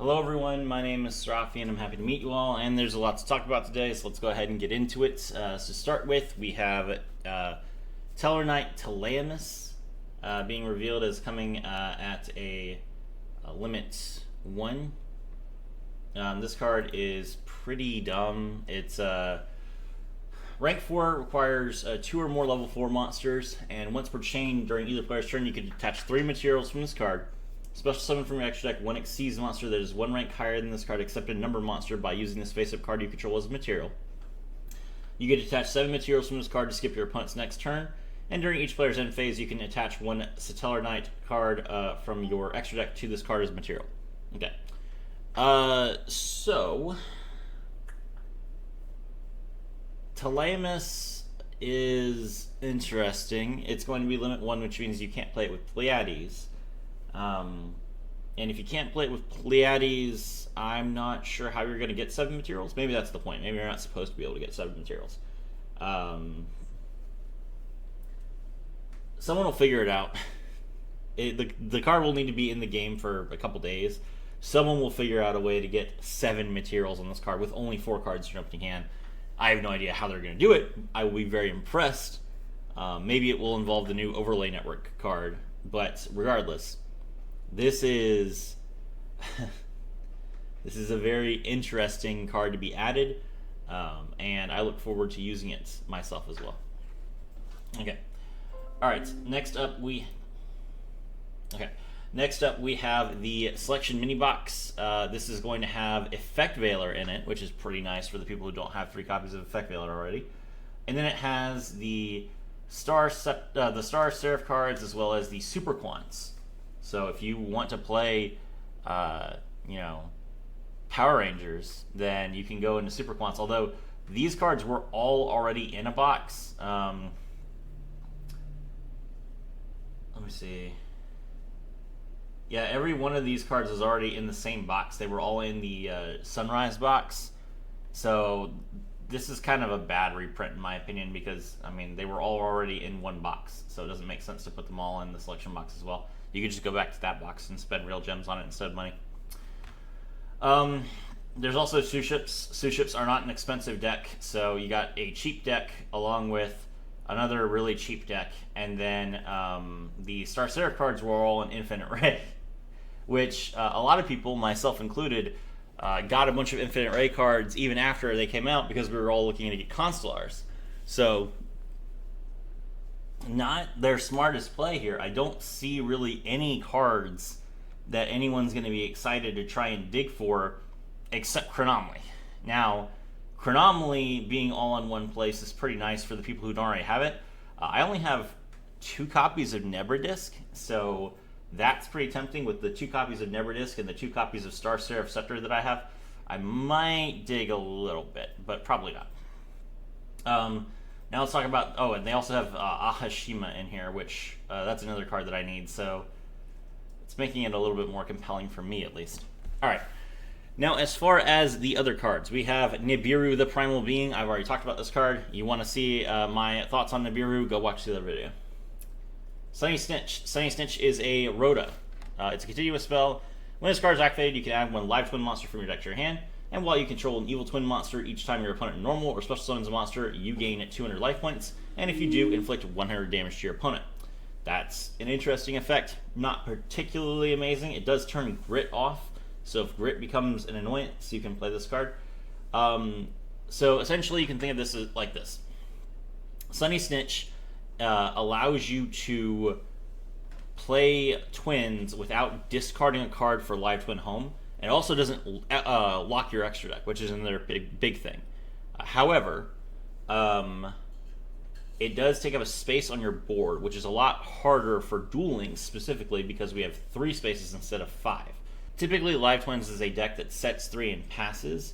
Hello everyone, my name is Srafi and I'm happy to meet you all, and there's a lot to talk about today, so let's go ahead and get into it. So to start with, we have Satellarknight Telemus being revealed as coming at a limit 1. This card is pretty dumb. It's rank 4 requires 2 or more level 4 monsters, and once per chain during either player's turn, you can detach 3 materials from this card. Special summon from your extra deck when it exceeds a monster that is 1 rank higher than this card, except a number monster, by using this face-up card you control as a material. You get to attach 7 materials from this card to skip your opponent's next turn, and during each player's end phase, you can attach 1 Satellarknight card from your extra deck to this card as material. Okay. So Telemus is interesting. It's going to be limit 1, which means you can't play it with Pleiades. And if you can't play it with Pleiades, I'm not sure how you're going to get 7 materials. Maybe that's the point. Maybe you're not supposed to be able to get 7 materials. Someone will figure it out. The card will need to be in the game for a couple days. Someone will figure out a way to get 7 materials on this card with only 4 cards in your opening hand. I have no idea how they're going to do it. I will be very impressed. Maybe it will involve the new Overlay Network card. But regardless, this is this is a very interesting card to be added, and I look forward to using it myself as well. Okay, all right. Next up we have the Selection Mini Box. This is going to have Effect Veiler in it, which is pretty nice for the people who don't have 3 copies of Effect Veiler already. And then it has the Star Seraph cards as well as the Super Quants. So if you want to play, Power Rangers, then you can go into Super Quants. Although these cards were all already in a box. Let me see. Yeah, every one of these cards is already in the same box. They were all in the Sunrise box. So this is kind of a bad reprint in my opinion because, they were all already in one box. So it doesn't make sense to put them all in the selection box as well. You could just go back to that box and spend real gems on it instead of money. There's also Sue Ships. Sue Ships are not an expensive deck. So you got a cheap deck along with another really cheap deck. And then the Star Seraph cards were all in Infinite Ray. Which a lot of people, myself included, got a bunch of Infinite Ray cards even after they came out because we were all looking to get Constellars. So, not their smartest play here. I don't see really any cards that anyone's going to be excited to try and dig for except Chronomaly. Now, Chronomaly being all in one place is pretty nice for the people who don't already have it. I only have 2 copies of Nebradisk, so that's pretty tempting. With the 2 copies of Nebradisk and the 2 copies of Star Seraph Scepter that I have, I might dig a little bit, but probably not. Now let's talk about, and they also have Ahashima in here, which that's another card that I need, so it's making it a little bit more compelling for me at least. Alright, now as far as the other cards, we have Nibiru the Primal Being. I've already talked about this card. You want to see my thoughts on Nibiru, go watch the other video. Sunny Snitch. Sunny Snitch is a Rhoda. It's a continuous spell. When this card is activated, you can add 1 live twin monster from your deck to your hand, and while you control an evil twin monster, each time your opponent normal or special summons a monster, you gain 200 life points, and if you do, inflict 100 damage to your opponent. That's an interesting effect. Not particularly amazing. It does turn Grit off, so if Grit becomes an annoyance, you can play this card. So essentially, you can think of this as like this. Sunny Snitch allows you to play twins without discarding a card for live twin home. It also doesn't lock your extra deck, which is another big thing. However, it does take up a space on your board, which is a lot harder for dueling specifically because we have 3 spaces instead of 5. Typically, Live Twins is a deck that sets 3 and passes,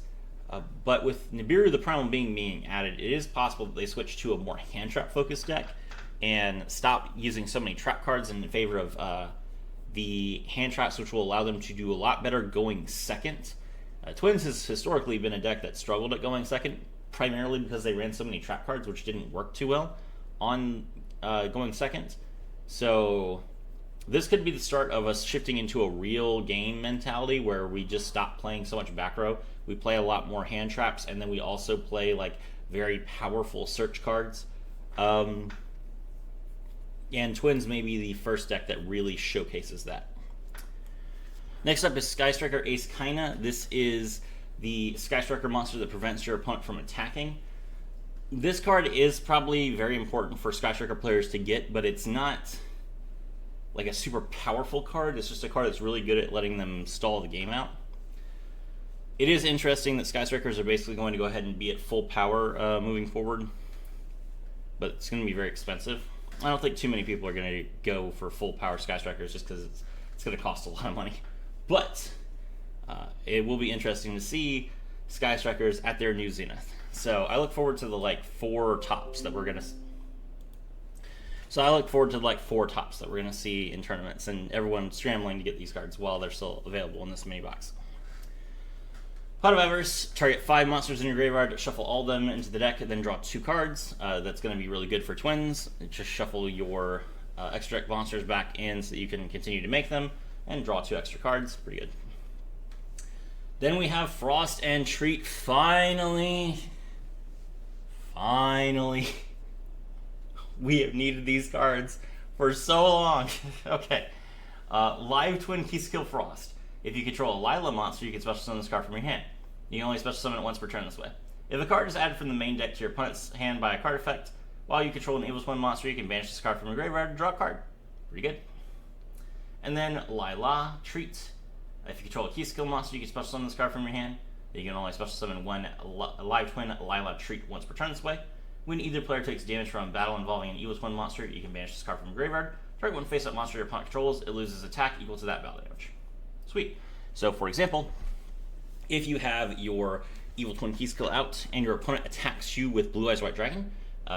but with Nibiru the Primal Being being added, it is possible that they switch to a more hand trap focused deck and stop using so many trap cards in favor of the hand traps, which will allow them to do a lot better going second. Twins has historically been a deck that struggled at going second, primarily because they ran so many trap cards, which didn't work too well on going second. So This could be the start of us shifting into a real game mentality where we just stop playing so much back row. We play a lot more hand traps, and then we also play like very powerful search cards. And Twins may be the first deck that really showcases that. Next up is Sky Striker Ace Kaina. This is the Sky Striker monster that prevents your opponent from attacking. This card is probably very important for Sky Striker players to get, but it's not like a super powerful card. It's just a card that's really good at letting them stall the game out. It is interesting that Sky Strikers are basically going to go ahead and be at full power moving forward, but it's going to be very expensive. I don't think too many people are going to go for full power Sky Strikers just because it's going to cost a lot of money. But it will be interesting to see Sky Strikers at their new zenith. So I look forward to the like four tops that we're gonna see in tournaments, and everyone scrambling to get these cards while they're still available in this mini box. Pot of Evers, target 5 monsters in your graveyard, shuffle all of them into the deck, and then draw 2 cards. That's going to be really good for Twins. Just shuffle your extra deck monsters back in so that you can continue to make them, and draw 2 extra cards. Pretty good. Then we have Frost and Treat. Finally. We have needed these cards for so long. Okay. Live Twin Keyskill Frost. If you control a Lila monster, you can special summon this card from your hand. You can only special summon it once per turn this way. If a card is added from the main deck to your opponent's hand by a card effect, while you control an Evil Twin monster, you can banish this card from your graveyard and draw a card. Pretty good. And then Lila Treat. If you control a Keyskill monster, you can special summon this card from your hand. You can only special summon one Live Twin Lila Treat once per turn this way. When either player takes damage from a battle involving an Evil Twin monster, you can banish this card from your graveyard. Target one face-up monster your opponent controls, it loses attack equal to that battle damage. Sweet. So, for example, if you have your Evil Twin Keyskill out and your opponent attacks you with Blue Eyes White Dragon,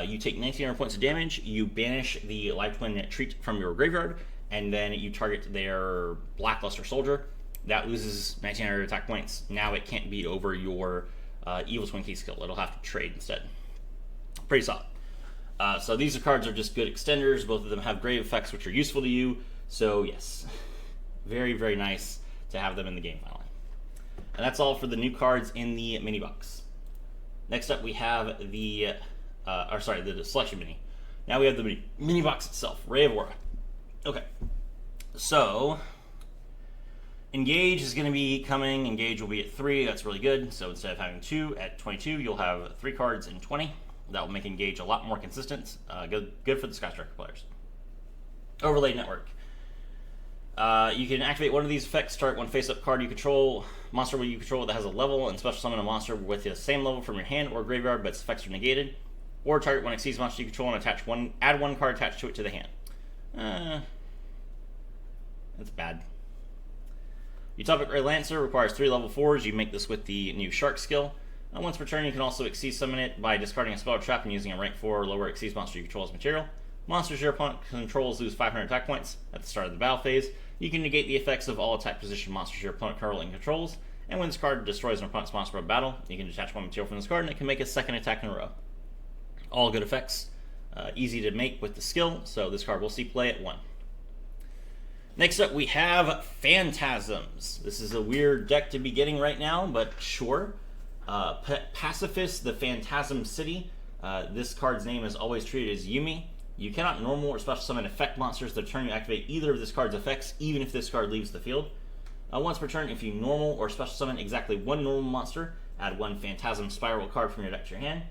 you take 1900 points of damage, you banish the Live Twin Treat from your graveyard, and then you target their Blackluster Soldier. That loses 1900 attack points. Now it can't beat over your Evil Twin Keyskill. It'll have to trade instead. Pretty solid. So these cards are just good extenders. Both of them have grave effects which are useful to you. So yes, very, very nice to have them in the game finally. And that's all for the new cards in the mini box. Next up we have the selection mini. Now we have the mini box itself, Ray of Aura. Okay, so Engage is going to be coming. Engage will be at 3. That's really good. So instead of having 2 at 22, you'll have 3 cards in 20. That will make Engage a lot more consistent. Good for the Sky Striker players. Overlay Network. You can activate one of these effects, start one face-up card you control, monster you control that has a level, and special summon a monster with the same level from your hand or graveyard, but its effects are negated. Or target one Xyz monster you control and add one card attached to it to the hand. That's bad. Utopic Ray Lancer requires 3 level 4s. You make this with the new Shark skill. Once per turn, you can also Xyz summon it by discarding a spell or trap and using a rank 4 or lower Xyz monster you control as material. Monsters your opponent controls lose 500 attack points at the start of the battle phase. You can negate the effects of all attack position monsters your opponent currently controls. And when this card destroys an opponent's monster of battle, you can detach one material from this card and it can make a second attack in a row. All good effects. Easy to make with the skill, so this card will see play at 1. Next up, we have Phantasms. This is a weird deck to be getting right now, but sure. Pacifist, the Phantasm City. This card's name is always treated as Yumi. You cannot normal or special summon effect monsters the turn you activate either of this card's effects, even if this card leaves the field. Once per turn, if you normal or special summon exactly one normal monster, add one Phantasm Spiral card from your deck to your hand.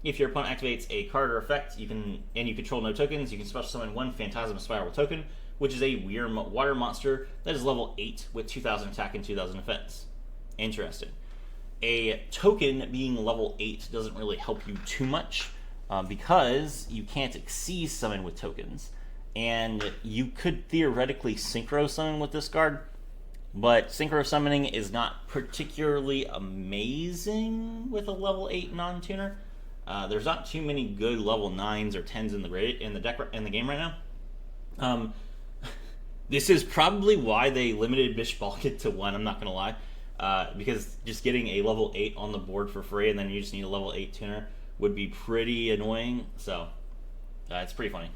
If your opponent activates a card or effect, and you control no tokens, you can special summon one Phantasm Spiral token, which is a weird water monster that is level 8 with 2000 attack and 2000 defense. Interesting. A token being level 8 doesn't really help you too much because you can't Xyz summon with tokens. And you could theoretically synchro summon with this card, but synchro summoning is not particularly amazing with a level 8 non-tuner. There's not too many good level 9s or 10s in the game right now. This is probably why they limited Bish Balkan to 1, I'm not going to lie. Because just getting a level 8 on the board for free and then you just need a level 8 tuner would be pretty annoying. So, it's pretty funny.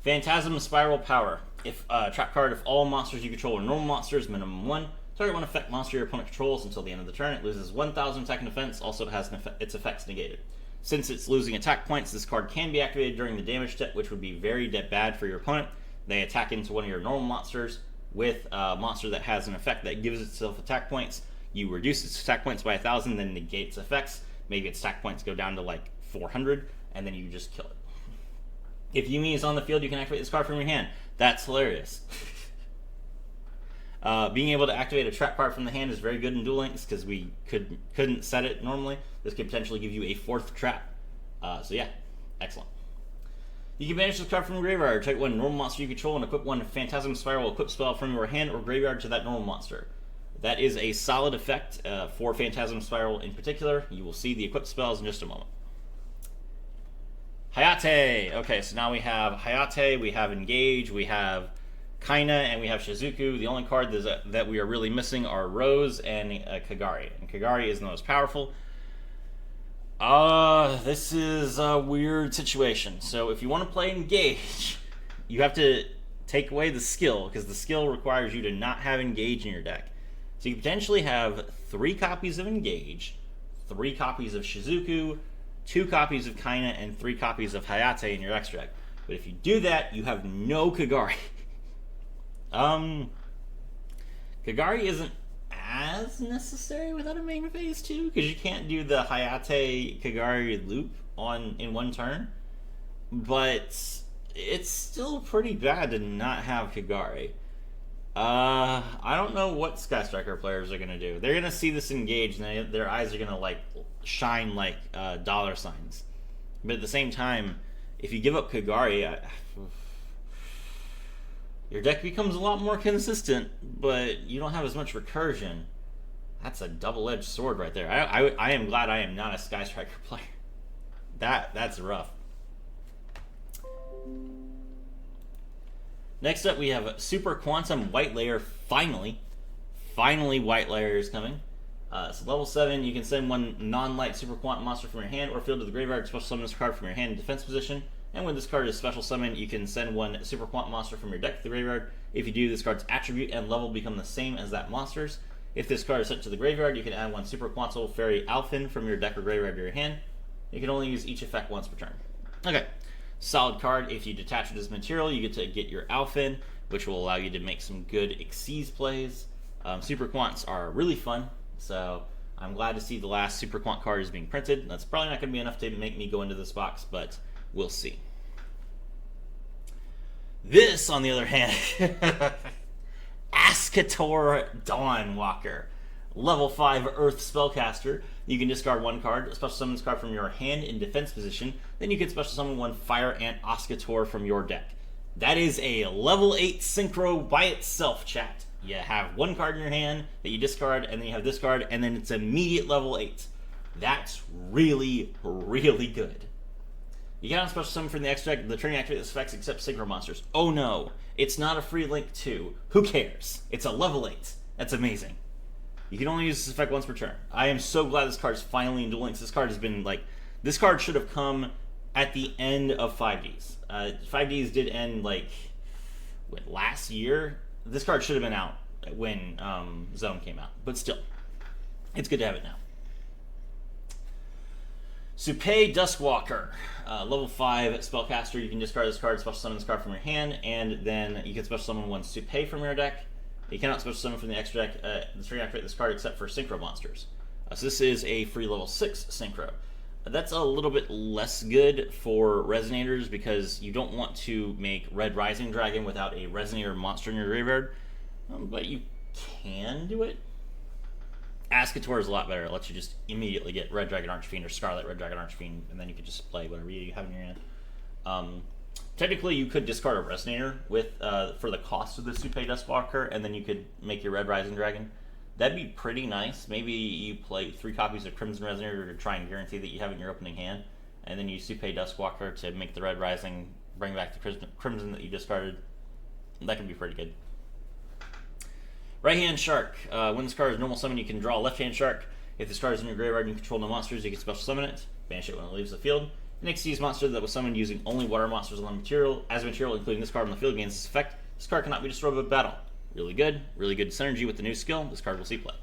Phantasm Spiral Power. If trap card, if all monsters you control are normal monsters, minimum 1. Target one effect monster your opponent controls until the end of the turn. It loses 1,000 attack and defense. Also, it has its effects negated. Since it's losing attack points, this card can be activated during the damage step, which would be very bad for your opponent. They attack into one of your normal monsters with a monster that has an effect that gives itself attack points. You reduce its attack points by 1,000, then negate its effects. Maybe its attack points go down to like 400, and then you just kill it. If Yumi is on the field, you can activate this card from your hand. That's hilarious. Being able to activate a trap card from the hand is very good in Duel Links because we couldn't set it normally. This could potentially give you a 4th trap. So yeah, excellent. You can banish this card from your graveyard. Take one normal monster you control and equip one Phantasm Spiral equip spell from your hand or graveyard to that normal monster. That is a solid effect for Phantasm Spiral in particular. You will see the equip spells in just a moment. Hayate. Okay, so now we have Hayate, we have Engage, we have Kaina, and we have Shizuku. The only card that we are really missing are Rose and Kagari. And Kagari is the most powerful. This is a weird situation. So if you want to play Engage, you have to take away the skill, because the skill requires you to not have Engage in your deck. So you potentially have 3 copies of Engage, 3 copies of Shizuku, 2 copies of Kaina, and 3 copies of Hayate in your extra deck. But if you do that, you have no Kagari. Kagari isn't as necessary without a main phase too, because you can't do the Hayate Kagari loop in one turn. But it's still pretty bad to not have Kagari. I don't know what Sky Striker players are gonna do. They're gonna see this Engage and their eyes are gonna like shine like dollar signs. But at the same time, if you give up Kagari, your deck becomes a lot more consistent, but you don't have as much recursion. That's a double-edged sword right there. I am glad I am not a Sky Striker player. That's rough. Next up, we have Super Quantum White Layer. Finally, White Layer is coming. So level 7, you can send one non-light Super Quantum monster from your hand or field to the graveyard to special summon this card from your hand in defense position. And when this card is special summoned, you can send one Super Quantum monster from your deck to the graveyard. If you do, this card's attribute and level become the same as that monster's. If this card is sent to the graveyard, you can add one Super Quantum Fairy Alphin from your deck or graveyard to your hand. You can only use each effect once per turn. Okay, solid card. If you detach it as material, you get to get your Alphin, which will allow you to make some good Xyz plays. Super Quants are really fun, so I'm glad to see the last Super Quant card is being printed. That's probably not going to be enough to make me go into this box, but we'll see. This, on the other hand, Ascator Dawnwalker. Level 5 Earth Spellcaster. You can discard one card, special summon this card from your hand in defense position. Then you can special summon one Fire Ant Ascator from your deck. That is a level 8 synchro by itself, chat. You have one card in your hand that you discard, and then you have this card, and then it's immediate level 8. That's really, really good. You cannot special summon from the extra deck. The turn you activate this effects except synchro monsters. Oh no, it's not a free link 2. Who cares? It's a level 8. That's amazing. You can only use this effect once per turn. I am so glad this card is finally in Duel Links. This card has been like, this card should have come at the end of 5Ds. 5Ds did end like last year. This card should have been out when Zone came out, but still, it's good to have it now. Supay Duskwalker, level 5 spellcaster. You can discard this card, special summon this card from your hand, and then you can special summon one Supay from your deck. You cannot special summon from the extra deck the turn you activate this card except for synchro monsters. So this is a free level 6 synchro. That's a little bit less good for Resonators because you don't want to make Red Rising Dragon without a Resonator monster in your graveyard, but you can do it. Ascator is a lot better. It lets you just immediately get Red Dragon Archfiend or Scarlet Red Dragon Archfiend, and then you can just play whatever you have in your hand. Technically, you could discard a Resonator with for the cost of the Supay Dustwalker, and then you could make your Red Rising Dragon. That'd be pretty nice. Maybe you play 3 copies of Crimson Resonator to try and guarantee that you have it in your opening hand, and then you Supay Dustwalker to make the Red Rising, bring back the Crimson that you discarded. That could be pretty good. Right Hand Shark. When this card is normal summon, you can draw a Left Hand Shark. If this card is in your graveyard and you control no monsters, you can special summon it. Banish it when it leaves the field. An Xyz monster that was summoned using only water monsters on the material, as material, including this card on the field, gains this effect. This card cannot be destroyed by battle. Really good synergy with the new skill. This card will see play.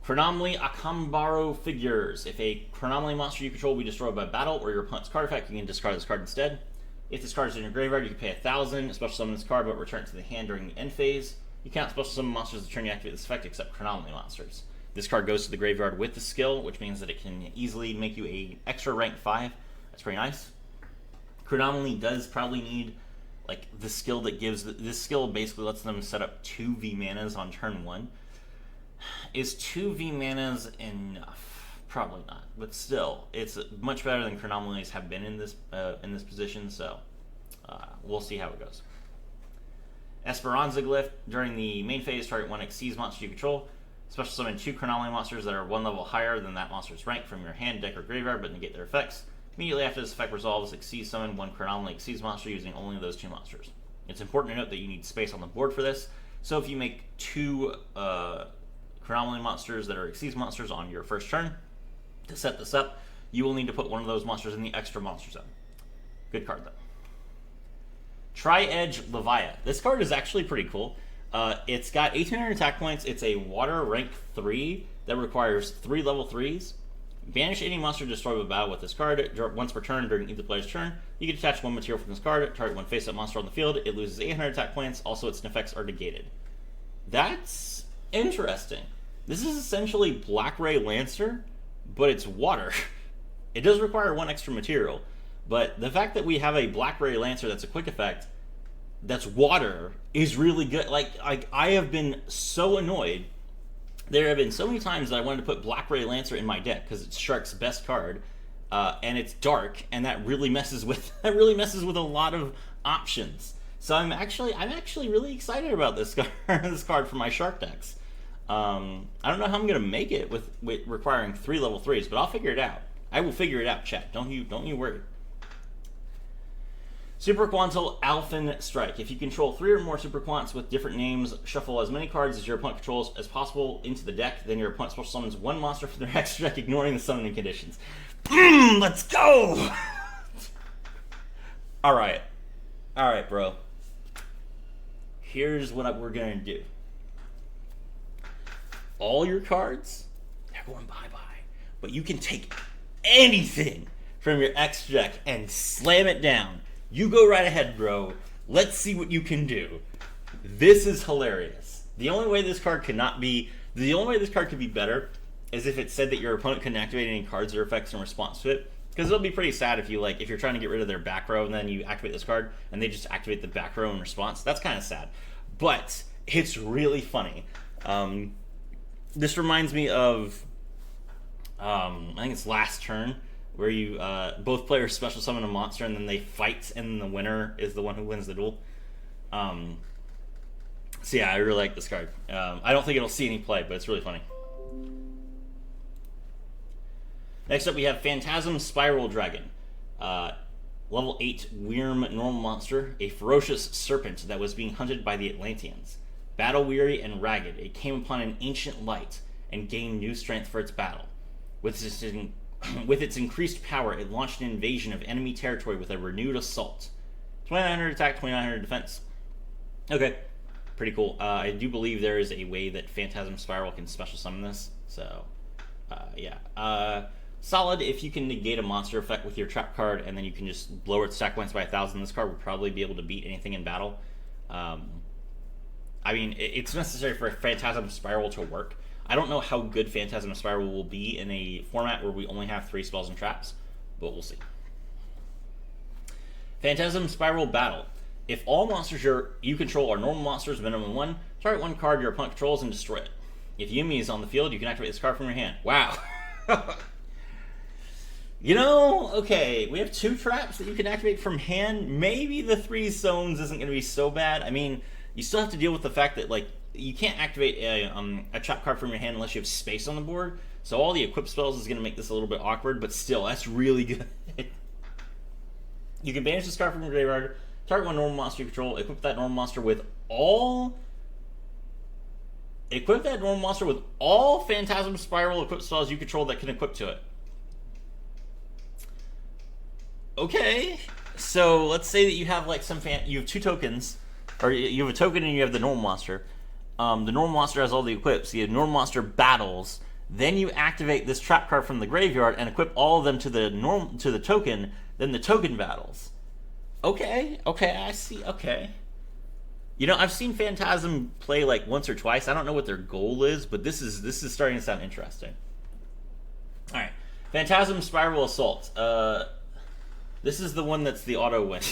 Chronomaly Akambaro Figures. If a Chronomaly monster you control will be destroyed by battle or your opponent's card effect, you can discard this card instead. If this card is in your graveyard, you can pay 1,000, special summon this card, but return it to the hand during the end phase. You cannot special summon monsters the turn you activate this effect except Chronomaly monsters. This card goes to the graveyard with the skill, which means that it can easily make you a extra rank 5. That's pretty nice. Chronomaly does probably need like the skill that gives this skill basically lets them set up 2 V manas on turn 1. Is 2 V manas enough? Probably not, but still, it's much better than Chronomalies have been in this position. So we'll see how it goes. Esperanza Glyph. During the main phase, target 1 Xyz monster you control. Special summon 2 Chronomaly monsters that are 1 level higher than that monster's rank from your hand, deck, or graveyard, but negate their effects. Immediately after this effect resolves, Xyz summon 1 Chronomaly Xyz monster using only those 2 monsters. It's important to note that you need space on the board for this, so if you make 2 Chronomaly monsters that are Xyz monsters on your first turn, to set this up, you will need to put one of those monsters in the extra monster zone. Good card, though. Tri-Edge Levia. This card is actually pretty cool. It's got 1,800 attack points. It's a water rank 3 that requires 3 level 3s. Banish any monster destroyed by battle with this card. Once per turn during either player's turn, you can attach 1 material from this card. Target 1 face-up monster on the field. It loses 800 attack points. Also, its effects are negated. That's interesting. This is essentially Black Ray Lancer, but it's water. It does require 1 extra material, but the fact that we have a Black Ray Lancer that's a quick effect, that's water, is really good. Like I have been so annoyed. There have been so many times that I wanted to put Black Ray Lancer in my deck because it's Shark's best card, and it's dark, and that really messes with a lot of options. So I'm actually really excited about this card for my Shark decks. I don't know how I'm gonna make it with requiring 3 level 3s, but I'll figure it out. I will figure it out, chat. Don't you worry. Super Quantal Alphen Strike. If you control 3 or more Super Quants with different names, shuffle as many cards as your opponent controls as possible into the deck. Then your opponent special summons 1 monster from their extra deck, ignoring the summoning conditions. Let's go! Alright, bro. Here's what we're gonna do. All your cards, they're going bye-bye. But you can take anything from your extra deck and slam it down. You go right ahead, bro. Let's see what you can do. This is hilarious. The only way this card could be better is if it said that your opponent couldn't activate any cards or effects in response to it. Because it'll be pretty sad if you're trying to get rid of their back row and then you activate this card and they just activate the back row in response. That's kind of sad. But it's really funny. This reminds me of, I think it's last turn, where you both players special summon a monster and then they fight, and then the winner is the one who wins the duel. So yeah, I really like this card. I don't think it'll see any play, but it's really funny. Next up, we have Phantasm Spiral Dragon. Level 8 Wyrm normal monster, a ferocious serpent that was being hunted by the Atlanteans. Battle-weary and ragged, it came upon an ancient light and gained new strength for its battle. With its increased power, it launched an invasion of enemy territory with a renewed assault. 2,900 attack, 2,900 defense. Okay, pretty cool. I do believe there is a way that Phantasm Spiral can special summon this, so yeah. Solid if you can negate a monster effect with your trap card, and then you can just lower its attack points by 1,000. This card would probably be able to beat anything in battle. I mean, it's necessary for Phantasm Spiral to work. I don't know how good Phantasm Spiral will be in a format where we only have 3 spells and traps, but we'll see. Phantasm Spiral Battle. If all monsters you control are normal monsters, minimum 1, target 1 card your opponent controls and destroy it. If Yumi is on the field, you can activate this card from your hand. Wow. Okay, we have 2 traps that you can activate from hand. Maybe the 3 zones isn't going to be so bad. I mean, you still have to deal with the fact that, you can't activate a trap card from your hand unless you have space on the board. So all the equip spells is going to make this a little bit awkward, but still, that's really good. You can banish this card from your graveyard, target 1 normal monster you control, equip that normal monster with all Phantasm Spiral equip spells you control that can equip to it. Okay. So let's say that you have like you have two tokens, or you have a token and you have the normal monster. The normal monster has all the equips. The normal monster battles. Then you activate this trap card from the graveyard and equip all of them to the token. Then the token battles. Okay, I see. Okay. You know, I've seen Phantasm play like once or twice. I don't know what their goal is, but this is starting to sound interesting. All right, Phantasm Spiral Assault. This is the one that's the auto win.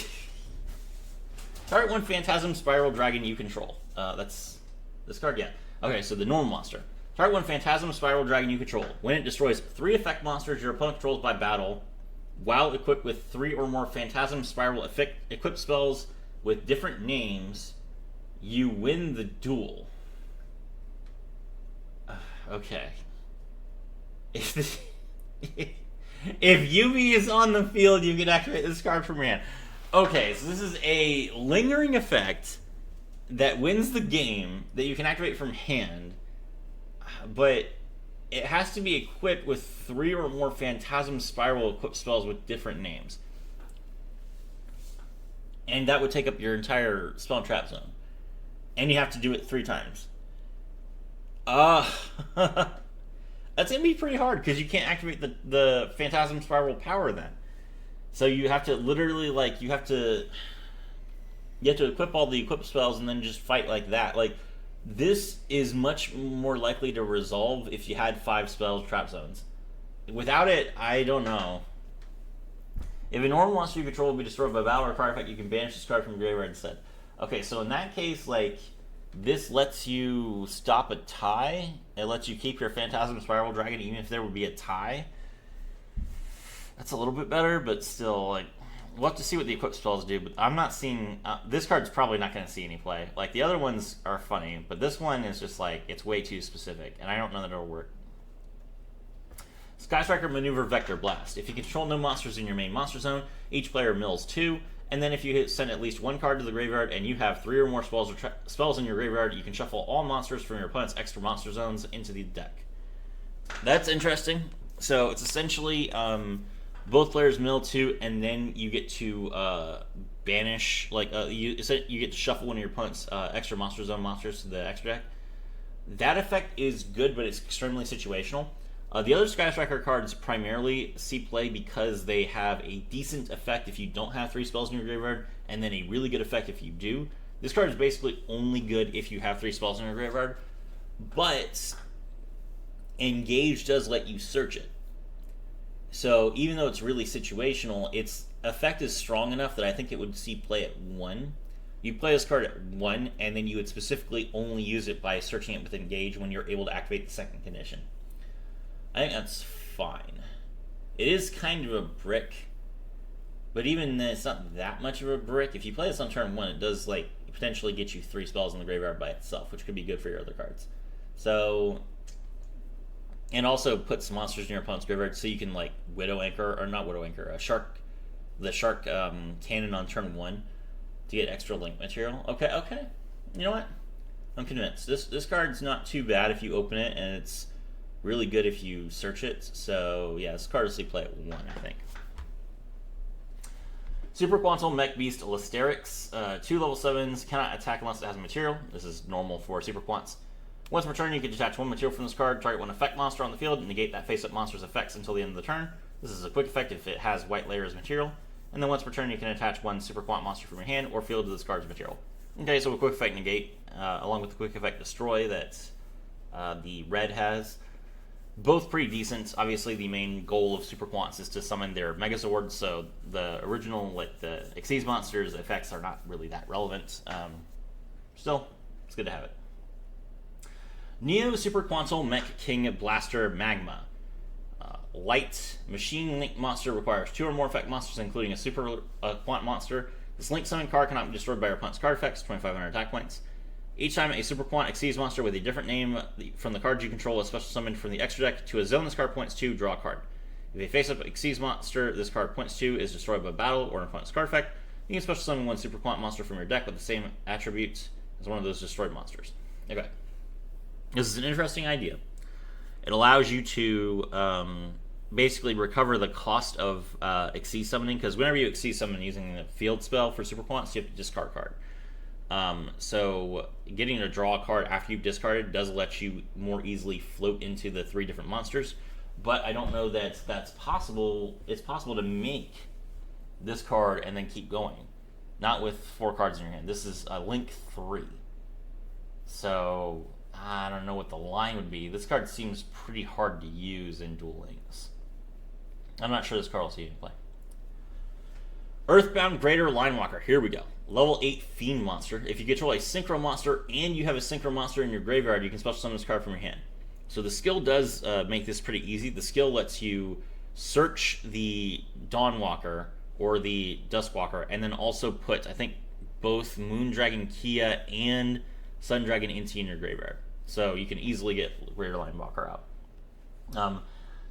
Target one Phantasm Spiral Dragon you control. That's this card, yeah. Okay, so the normal monster. Target one Phantasm Spiral Dragon you control. When it destroys 3 effect monsters your opponent controls by battle, while equipped with 3 or more Phantasm Spiral equipped spells with different names, you win the duel. Okay. If Yubi is on the field, you can activate this card from your hand. Okay, so this is a lingering effect that wins the game that you can activate from hand, but it has to be equipped with 3 or more Phantasm Spiral equipped spells with different names. And that would take up your entire spell and trap zone. And you have to do it 3 times. That's going to be pretty hard because you can't activate the Phantasm Spiral power then. So you have to literally, like, you have to equip all the equipped spells and then just fight like that. Like, this is much more likely to resolve if you had 5 spells trap zones. Without it, I don't know. If a normal monster you control will be destroyed by battle or card effect, you can banish this card from your graveyard instead. Okay, so in that case, like, this lets you stop a tie. It lets you keep your Phantasm Spiral Dragon even if there would be a tie. That's a little bit better, but still, like, we'll have to see what the equipped spells do. But I'm not seeing... this card's probably not going to see any play. Like, the other ones are funny, but this one is just, like, it's way too specific, and I don't know that it'll work. Sky Striker Maneuver Vector Blast. If you control no monsters in your main monster zone, each player mills 2, and then if you send at least 1 card to the graveyard and you have 3 or more spells in your graveyard, you can shuffle all monsters from your opponent's extra monster zones into the deck. That's interesting. So it's essentially both players mill 2, and then you get to banish, like you get to shuffle one of your opponent's extra monster zone monsters to the extra deck. That effect is good, but it's extremely situational. The other Sky Striker cards primarily see play because they have a decent effect if you don't have 3 spells in your graveyard, and then a really good effect if you do. This card is basically only good if you have 3 spells in your graveyard, but Engage does let you search it. So even though it's really situational, its effect is strong enough that I think it would see play at 1. You play this card at 1, and then you would specifically only use it by searching it with Engage when you're able to activate the second condition. I think that's fine. It is kind of a brick, but even then, it's not that much of a brick. If you play this on turn 1, it does, like, potentially get you 3 spells in the graveyard by itself, which could be good for your other cards. So, and also puts monsters in your opponent's graveyard so you can, like, Widow Anchor, or not Widow Anchor, the Shark Cannon on turn 1 to get extra link material. Okay. You know what? I'm convinced. This card's not too bad if you open it, and it's really good if you search it. So yeah, this card will see play at 1, I think. Super Quantum Mech Beast Listerix. 2 level 7s, cannot attack unless it has material. This is normal for Super Quants. Once per turn, you can detach 1 material from this card, target 1 effect monster on the field, and negate that face-up monster's effects until the end of the turn. This is a quick effect if it has white layer as material. And then once per turn, you can attach 1 Super Quant monster from your hand or field to this card's material. Okay, so a quick effect negate, along with the quick effect destroy that the red has. Both pretty decent. Obviously, the main goal of Super Quants is to summon their Megazords, so the original, like the Xyz monsters' effects are not really that relevant. Still, it's good to have it. Neo Super Quantal Mech King Blaster Magma. Light Machine Link monster requires 2 or more effect monsters, including a Super Quant monster. This Link Summon card cannot be destroyed by your opponent's card effects, 2,500 attack points. Each time a Super Quant Xyz monster with a different name from the cards you control is special summoned from the extra deck to a zone this card points to, draw a card. If a face-up Xyz monster this card points to is destroyed by battle or an opponent's card effect, you can special summon 1 Super Quant monster from your deck with the same attributes as one of those destroyed monsters. Okay. This is an interesting idea. It allows you to basically recover the cost of Exceed Summoning, because whenever you Exceed Summon using the field spell for Super Quants, you have to discard a card. So getting to draw a card after you've discarded does let you more easily float into the 3 different monsters, but I don't know that that's possible. It's possible to make this card and then keep going. Not with 4 cards in your hand. This is a Link 3. So I don't know what the line would be. This card seems pretty hard to use in Duel Links. I'm not sure this card will see any play. Earthbound Greater Linewalker. Here we go. Level 8 Fiend monster. If you control a Synchro monster and you have a Synchro monster in your graveyard, you can special summon this card from your hand. So the skill does make this pretty easy. The skill lets you search the Dawnwalker or the Duskwalker, and then also put, I think, both Moondragon Kia and Sundragon Inti in your graveyard. So you can easily get Greater Linewalker out.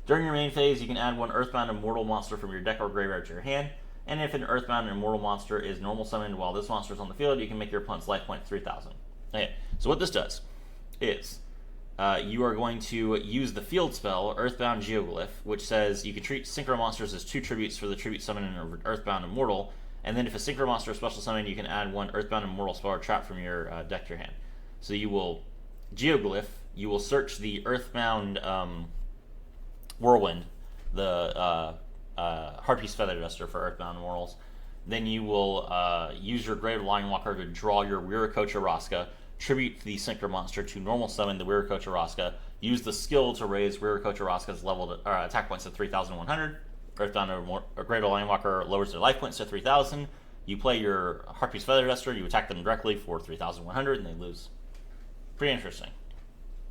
During your main phase, you can add 1 Earthbound Immortal monster from your deck or graveyard to your hand, and if an Earthbound Immortal monster is normal summoned while this monster is on the field, you can make your opponent's life point 3,000. Okay, so what this does is you are going to use the field spell, Earthbound Geoglyph, which says you can treat Synchro monsters as 2 tributes for the tribute summon in an Earthbound Immortal, and then if a Synchro monster is special summoned, you can add 1 Earthbound Immortal spell or trap from your deck to your hand. So you will Geoglyph, you will search the Earthbound Whirlwind, the Harpy's Feather Duster for Earthbound Immortals. Then you will use your Greater Linewalker to draw your Wiracocha Raska, tribute the Synchro monster to normal summon the Wiracocha Raska, use the skill to raise Wiracocha Raska's level attack points to 3,100. Earthbound Greater Linewalker lowers their life points to 3,000. You play your Harpy's Feather Duster, you attack them directly for 3,100, and they lose. Pretty interesting.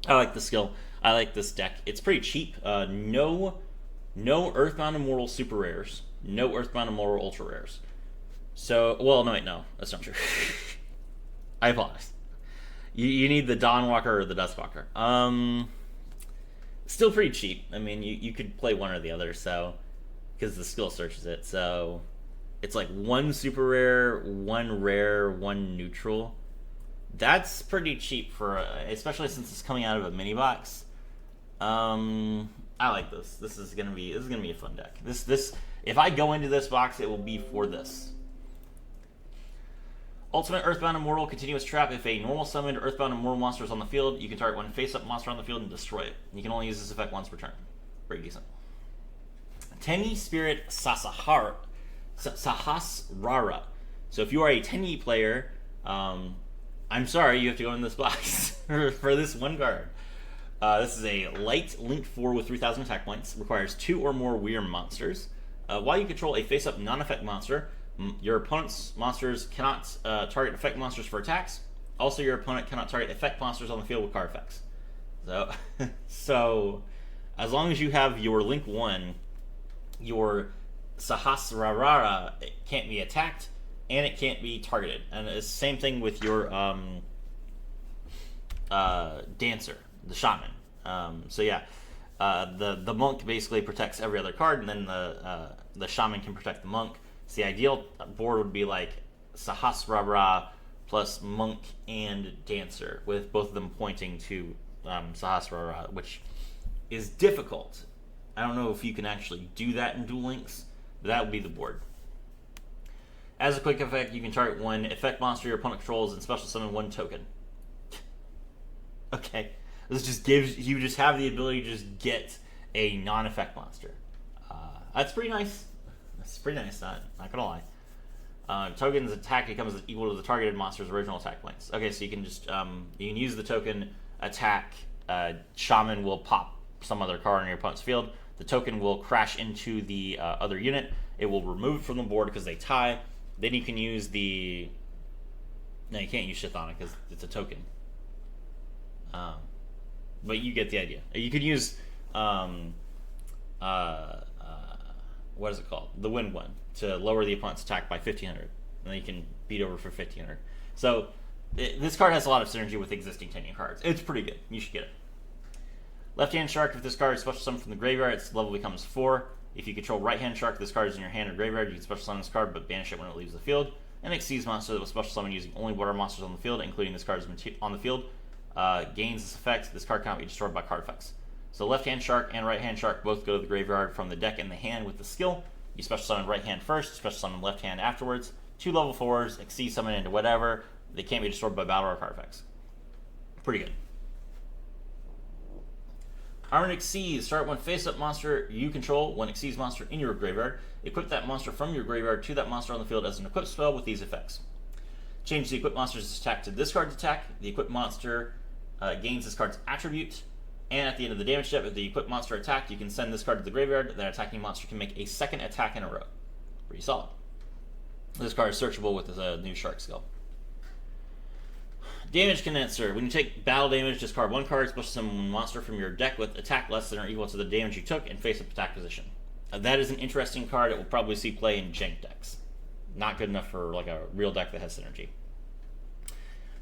I like the skill. I like this deck. It's pretty cheap. No Earthbound Immortal Super Rares. No Earthbound Immortal Ultra Rares. So, well, no, wait, no. That's not true. I apologize. You need the Dawnwalker or the Duskwalker. Still pretty cheap. I mean, you could play one or the other, so, because the skill searches it. So, it's like 1 super rare, 1 rare, 1 neutral. That's pretty cheap for, especially since it's coming out of a mini box. I like this. This is gonna be a fun deck. This if I go into this box, it will be for this. Ultimate Earthbound Immortal Continuous Trap. If a normal summoned Earthbound Immortal monster is on the field, you can target 1 face-up monster on the field and destroy it. You can only use this effect once per turn. Pretty decent. Tenyi Spirit Sahasrara. So if you are a Tenyi player, I'm sorry, you have to go in this box for this one card. This is a light Link 4 with 3,000 attack points. Requires 2 or more Wyrm monsters. While you control a face-up non-effect monster, your opponent's monsters cannot target effect monsters for attacks. Also, your opponent cannot target effect monsters on the field with card effects. So as long as you have your Link 1, your Sahasrara can't be attacked, and it can't be targeted. And it's the same thing with your Dancer, the Shaman. So yeah, the Monk basically protects every other card, and then the Shaman can protect the Monk. So the ideal board would be like Sahasrara plus Monk and Dancer, with both of them pointing to Sahasrara, which is difficult. I don't know if you can actually do that in Duel Links, but that would be the board. As a quick effect, you can target 1 effect monster your opponent controls and special summon 1 token. Okay. This just gives you just have the ability to just get a non-effect monster. That's pretty nice. That's pretty nice, not gonna lie. Token's attack becomes equal to the targeted monster's original attack points. Okay, so you can just you can use the token attack. Shaman will pop some other card on your opponent's field. The token will crash into the other unit. It will remove it from the board because they tie. Then you can use the... No, you can't use Chthonic because it's a token. But you get the idea. You could use... what is it called? The Wind one to lower the opponent's attack by 1,500. And then you can beat over for 1,500. So, this card has a lot of synergy with existing Tenyi cards. It's pretty good. You should get it. Left-hand Shark, if this card is special summoned from the graveyard, its level becomes 4. If you control right-hand Shark, this card is in your hand or graveyard, you can special summon this card, but banish it when it leaves the field. An Exceeds monster that was special summoned using only water monsters on the field, including this card's on the field, gains this effect. This card cannot be destroyed by card effects. So left-hand shark and right-hand shark both go to the graveyard from the deck and the hand with the skill. You special summon right hand first, special summon left hand afterwards. 2 level 4s, exceed summon into whatever. They can't be destroyed by battle or card effects. Pretty good. Armored Exceeds. Start one face-up monster you control, one Exceeds monster in your graveyard. Equip that monster from your graveyard to that monster on the field as an equipped spell with these effects. Change the equipped monster's attack to this card's attack. The equipped monster gains this card's attribute. And at the end of the damage step, if the equipped monster attacked, you can send this card to the graveyard. That attacking monster can make a second attack in a row. Pretty solid. This card is searchable with a new shark skill. Damage Condenser. When you take battle damage, discard 1 card, special summon one monster from your deck with attack less than or equal to the damage you took, and face-up attack position. That is an interesting card. It will probably see play in jank decks. Not good enough for like a real deck that has synergy.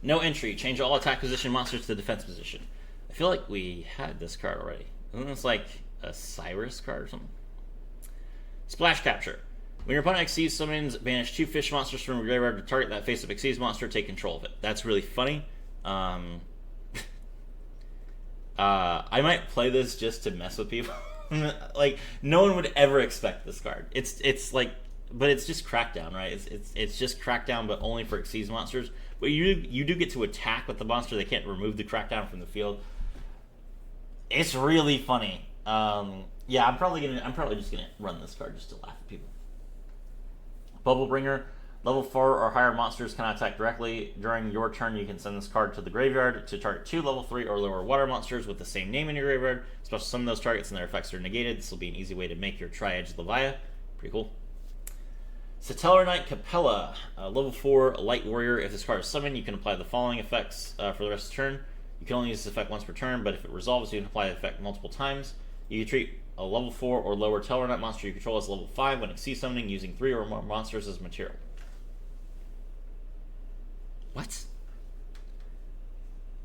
No entry. Change all attack position monsters to defense position. I feel like we had this card already. Isn't this like a Cyrus card or something? Splash Capture. When your opponent exceeds summons, banish 2 fish monsters from your graveyard to target that face-up exceeds monster, take control of it. That's really funny. I might play this just to mess with people. Like, no one would ever expect this card. It's like, but it's just Crackdown, right? It's just Crackdown, but only for exceeds monsters. But you do get to attack with the monster. They can't remove the Crackdown from the field. It's really funny. Yeah, I'm probably just gonna run this card just to laugh at people. Bubble Bringer. Level 4 or higher monsters cannot attack directly. During your turn, you can send this card to the graveyard to target 2 level 3 or lower water monsters with the same name in your graveyard. Special summon those targets and their effects are negated. This will be an easy way to make your Tri-Edge Levia. Pretty cool. Satellarknight Capella. Level 4 Light Warrior. If this card is summoned, you can apply the following effects for the rest of the turn. You can only use this effect once per turn, but if it resolves, you can apply the effect multiple times. You can treat a level 4 or lower Satellarknight monster you control as level 5 when exceed summoning using 3 or more monsters as material. What?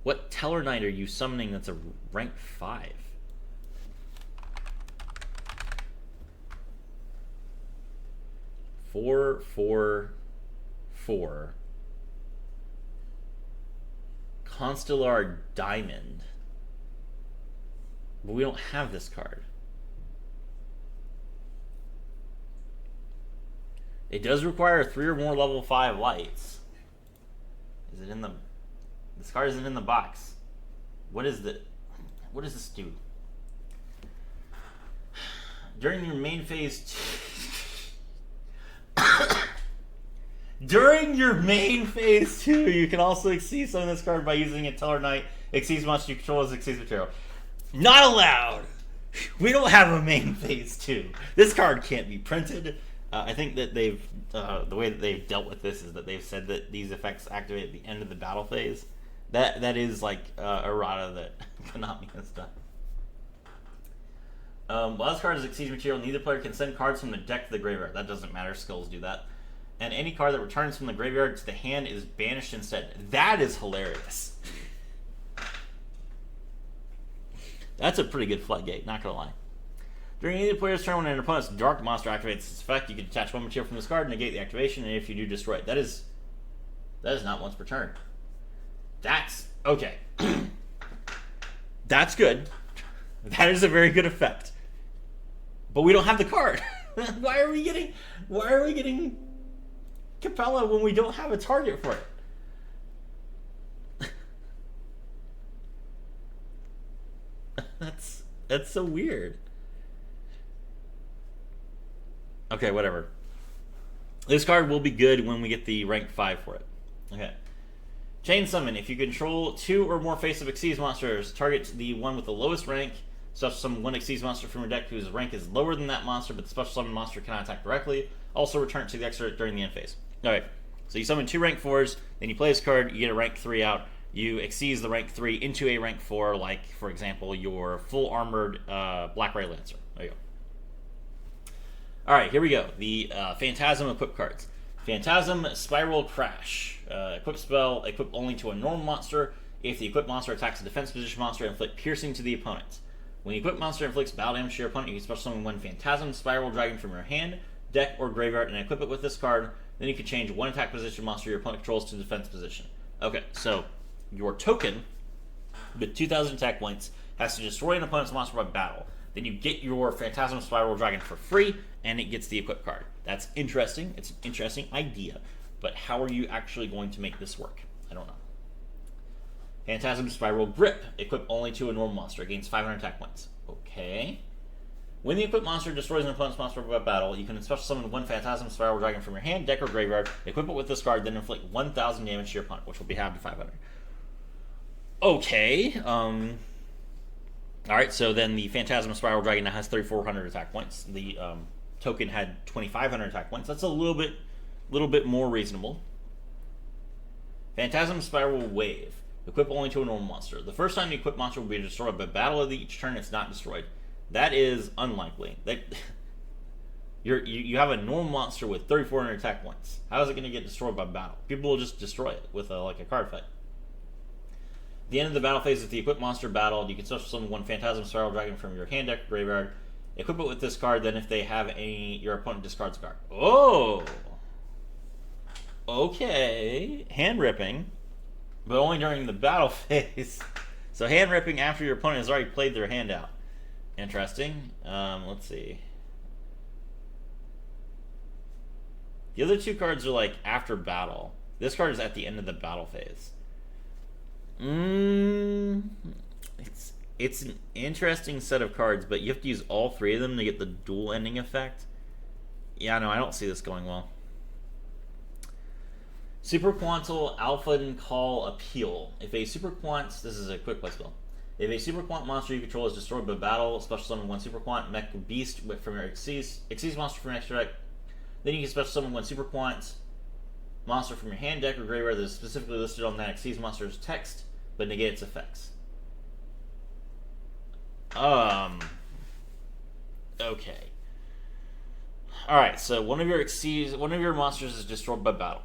What Satellarknight are you summoning that's a rank 5? Four, 4. Constellar Diamond. But we don't have this card. It does require 3 or more level 5 lights. Is it in the... This card isn't in the box. What does this do? During your main phase... During your main phase 2, you can also exceed some of this card by using a Satellarknight. Exceeds monster you control as exceeds material. Not allowed! We don't have a main phase 2. This card can't be printed. I think that they've the way that they've dealt with this is that they've said that these effects activate at the end of the battle phase. That is like errata that Konami has done. While this card is exceeds material, neither player can send cards from the deck to the graveyard. That doesn't matter. Skills do that. And any card that returns from the graveyard to the hand is banished instead. That is hilarious. That's a pretty good floodgate, not gonna lie. During any player's turn, when an opponent's dark monster activates its effect, you can detach 1 material from this card, negate the activation, and if you do, destroy it. That is not once per turn. That's okay. That's good. That is a very good effect. But we don't have the card. Why are we getting Capella when we don't have a target for it? That's so weird. Okay, whatever. This card will be good when we get the rank 5 for it. Okay. Chain Summon. If you control 2 or more face-up exceeds monsters, target the one with the lowest rank. Special summon 1 exceeds monster from your deck whose rank is lower than that monster, but the special summon monster cannot attack directly. Also return it to the extra during the end phase. Alright, so you summon 2 rank 4s, then you play this card, you get a rank 3 out, you exceeds the rank 3 into a rank 4, like, for example, your full armored Black Ray Lancer. There you go. Alright, here we go. The Phantasm equip cards. Phantasm Spiral Crash. Equip spell, equip only to a normal monster. If the equipped monster attacks a defense position monster, inflict piercing to the opponent. When the equipped monster inflicts battle damage to your opponent, you can special summon 1 Phantasm Spiral Dragon from your hand, deck, or graveyard, and equip it with this card. Then you can change 1 attack position monster your opponent controls to defense position. Okay, so your token with 2,000 attack points, has to destroy an opponent's monster by battle. Then you get your Phantasm Spiral Dragon for free, and it gets the equip card. That's interesting. It's an interesting idea. But how are you actually going to make this work? I don't know. Phantasm Spiral Grip. Equip only to a normal monster. It gains 500 attack points. Okay. When the equipped monster destroys an opponent's monster by battle, you can special summon one Phantasm Spiral Dragon from your hand, deck, or graveyard, equip it with this card, then inflict 1,000 damage to your opponent, which will be halved to 500. Okay. Alright, so then the Phantasm Spiral Dragon now has 3,400 attack points. The token had 2,500 attack points. That's a little bit more reasonable. Phantasm Spiral Wave. Equip only to a normal monster. The first time the equipped monster will be destroyed by battle of each turn it's not destroyed. That is unlikely. You have a normal monster with 3,400 attack points. How is it going to get destroyed by battle? People will just destroy it with like a card fight. At the end of the battle phase, if the equipped monster battled, you can special summon one Phantasm Spiral Dragon from your hand, deck, or graveyard. Equip it with this card. Then, if they have any, your opponent discards a card. Oh, okay. Hand ripping, but only during the battle phase. So hand ripping after your opponent has already played their hand out. Interesting. Let's see. The other two cards are like after battle. This card is at the end of the battle phase. It's an interesting set of cards, but you have to use all three of them to get the dual ending effect. Yeah, no, I don't see this going well. Super Quantal Alpha Call Appeal. If a Super Quant, this is a quick play spell. If a Super Quant monster you control is destroyed by battle, special summon one Super Quant Mech Beast from your Xyz monster from your extra deck. Then you can special summon one Super Quant monster from your hand, deck, or graveyard that is specifically listed on that Xyz monster's text, but negate its effects. Okay. Alright, so one of your monsters is destroyed by battle.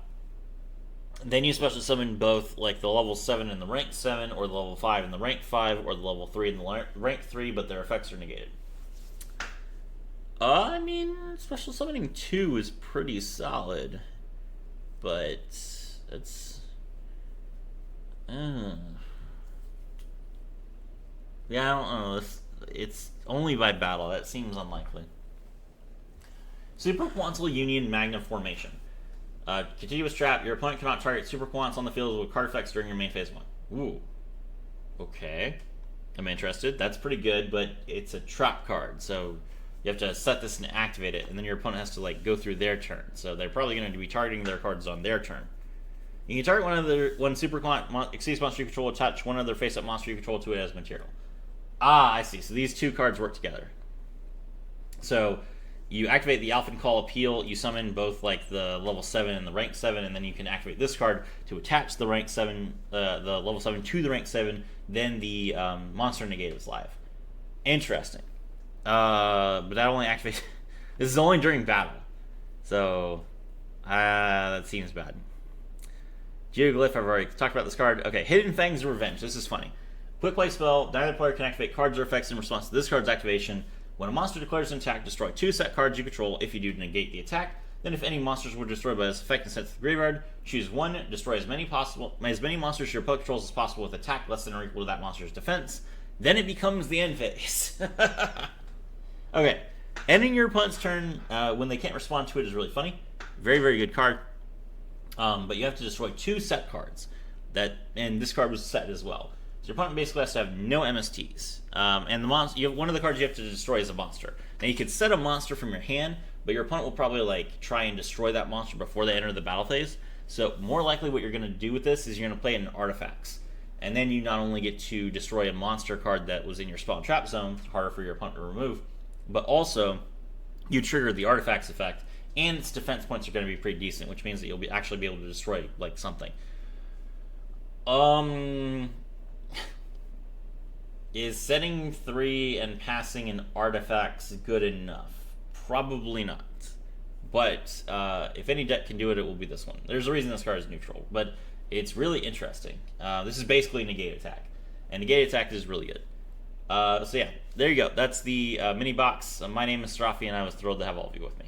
Then you special summon both, like the level 7 and the rank 7, or the level 5 and the rank 5, or the level 3 and the rank 3, but their effects are negated. I mean, special summoning 2 is pretty solid, but it's... Yeah, I don't know. It's only by battle. That seems unlikely. Super Quantal Union Magna Formation. Continuous trap. Your opponent cannot target Super Quants on the field with card effects during your main phase 1. Ooh. Okay. I'm interested. That's pretty good, but it's a trap card, so you have to set this and activate it, and then your opponent has to like go through their turn. So they're probably going to be targeting their cards on their turn. You can target one Super Quant Xyz monster you control, attach one other face-up monster you control to it as material. Ah, I see. So these two cards work together. So you activate the Alpha Call Appeal, you summon both like the level 7 and the rank 7, and then you can activate this card to attach the rank 7, the level 7 to the rank 7, then the monster negate is live. Interesting. But that only activates... This is only during battle. So, that seems bad. Geoglyph, I've already talked about this card. Okay, Hidden Fangs of Revenge. This is funny. Quick play spell. Neither player can activate cards or effects in response to this card's activation. When a monster declares an attack, destroy 2 set cards you control. If you do, negate the attack. Then if any monsters were destroyed by this effect and sent to the graveyard, choose one, destroy as many monsters your opponent controls as possible with attack less than or equal to that monster's defense. Then it becomes the end phase. Okay. Ending your opponent's turn when they can't respond to it is really funny. Very, very good card. But you have to destroy 2 set cards. And this card was set as well. So your opponent basically has to have no MSTs. And one of the cards you have to destroy is a monster. Now you could set a monster from your hand, but your opponent will probably like try and destroy that monster before they enter the battle phase. So more likely what you're going to do with this is you're going to play it in artifacts. And then you not only get to destroy a monster card that was in your spell and trap zone, harder for your opponent to remove, but also you trigger the artifacts effect, and its defense points are going to be pretty decent, which means that you'll actually be able to destroy like something. Is setting 3 and passing in artifacts good enough? Probably not. But if any deck can do it, it will be this one. There's a reason this card is neutral, but it's really interesting. This is basically negate attack, and negate attack is really good. So yeah, there you go. That's the mini box. My name is Srafi, and I was thrilled to have all of you with me.